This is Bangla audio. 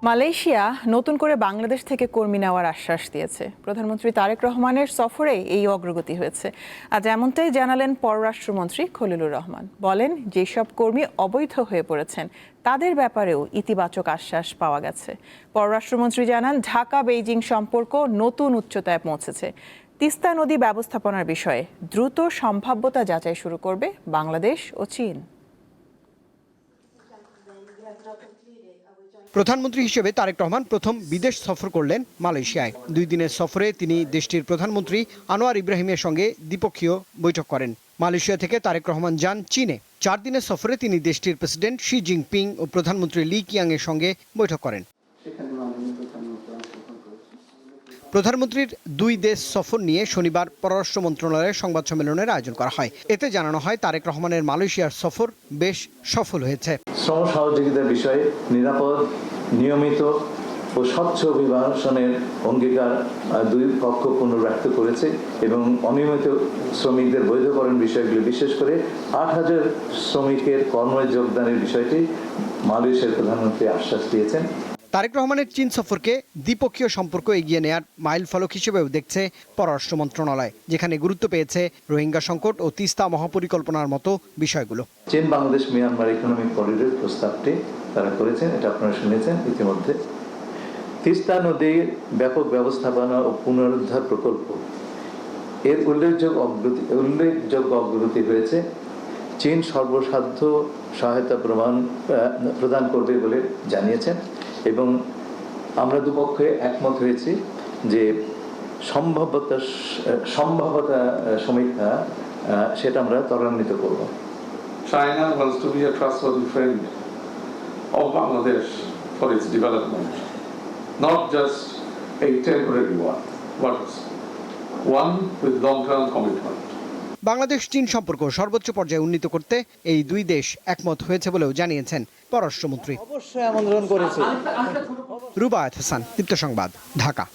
মালয়েশিয়া নতুন করে বাংলাদেশ থেকে কর্মী নেওয়ার আশ্বাস দিয়েছে। প্রধানমন্ত্রী তারেক রহমানের সফরে এই অগ্রগতি হয়েছে। আজ এমনটাই জানালেন পররাষ্ট্রমন্ত্রী খলিলুর রহমান। বলেন, যেসব কর্মী অবৈধ হয়ে পড়েছেন তাদের ব্যাপারেও ইতিবাচক আশ্বাস পাওয়া গেছে। পররাষ্ট্রমন্ত্রী জানান, ঢাকা বেইজিং সম্পর্ক নতুন উচ্চতায় পৌঁছেছে। তিস্তা নদী ব্যবস্থাপনার বিষয়ে দ্রুত সম্ভাব্যতা যাচাই শুরু করবে বাংলাদেশ ও চীন। প্রধানমন্ত্রী হিসেবে তারেক রহমান প্রথম বিদেশ সফর করলেন মালয়েশিয়ায়। 2 দিনের সফরে তিনি দেশটির প্রধানমন্ত্রী আনোয়ার ইব্রাহিমের সঙ্গে দ্বিপক্ষীয় বৈঠক করেন। মালয়েশিয়া থেকে তারেক রহমান যান চীনে। 4 দিনের সফরে তিনি দেশটির প্রেসিডেন্ট শি জিনপিং ও প্রধানমন্ত্রী লি কিয়াং এর সঙ্গে বৈঠক করেন। প্রধানমন্ত্রীর 2 দেশ সফর নিয়ে শনিবার পররাষ্ট্র মন্ত্রণালয়ের সংবাদ সম্মেলনের আয়োজন করা হয়। এতে জানানো হয়, তারেক রহমানের মালয়েশিয়ার সফর বেশ সফল হয়েছে। শ্রম সহযোগিতার বিষয়ে নিরাপদ, নিয়মিত ও স্বচ্ছ অভিবাসনের অঙ্গীকার 2 পক্ষ পুনর্ব্যক্ত করেছে এবং অনিয়মিত শ্রমিকদের বৈধকরণ বিষয়গুলি, বিশেষ করে 8,000 শ্রমিকের কর্মে যোগদানের বিষয়টি মালয়েশিয়ার প্রধানমন্ত্রী আশ্বাস দিয়েছেন। তারেক রহমানের চীন সফরকে দ্বিপক্ষীয় সম্পর্ক এগিয়ে নেয়ার মাইল ফলক হিসেবেও দেখছে পররাষ্ট্র মন্ত্রণালয়, যেখানে গুরুত্ব পেয়েছে রোহিঙ্গা সংকট ও তিস্তা মহাপরিকল্পনার মতো বিষয়গুলো। চীন বাংলাদেশ মিয়ানমার ইকোনমিক করিডোর প্রস্তাবটি তারা করেছেন, এটা আপনারা শুনেছেন ইতিমধ্যে। তিস্তা নদীর ব্যাপক ব্যবস্থাপনা ও পুনরুদ্ধার প্রকল্প এর উল্লেখযোগ্য অগ্রগতি হয়েছে। চীন সর্বসাধ্য সহায়তা প্রদান করবে বলে জানিয়েছেন এবং আমরা দুপক্ষে একমত হয়েছি যে সম্ভাব্যতা সমীক্ষা সেটা আমরা ত্বরান্বিত করব। China wants to be a trustworthy friend of Bangladesh for its development, not just a temporary one, but one with long-term commitment. Bangladesh চীন সম্পর্ক সর্বোচ্চ পর্যায়ে উন্নীত করতে এই 2 দেশ একমত হয়েছে বলেও জানিয়েছেন পররাষ্ট্রমন্ত্রী। অবশ্যই আমন্ত্রণ করেছে। রুবায়েত হাসান, দীপ্ত সংবাদ, ঢাকা।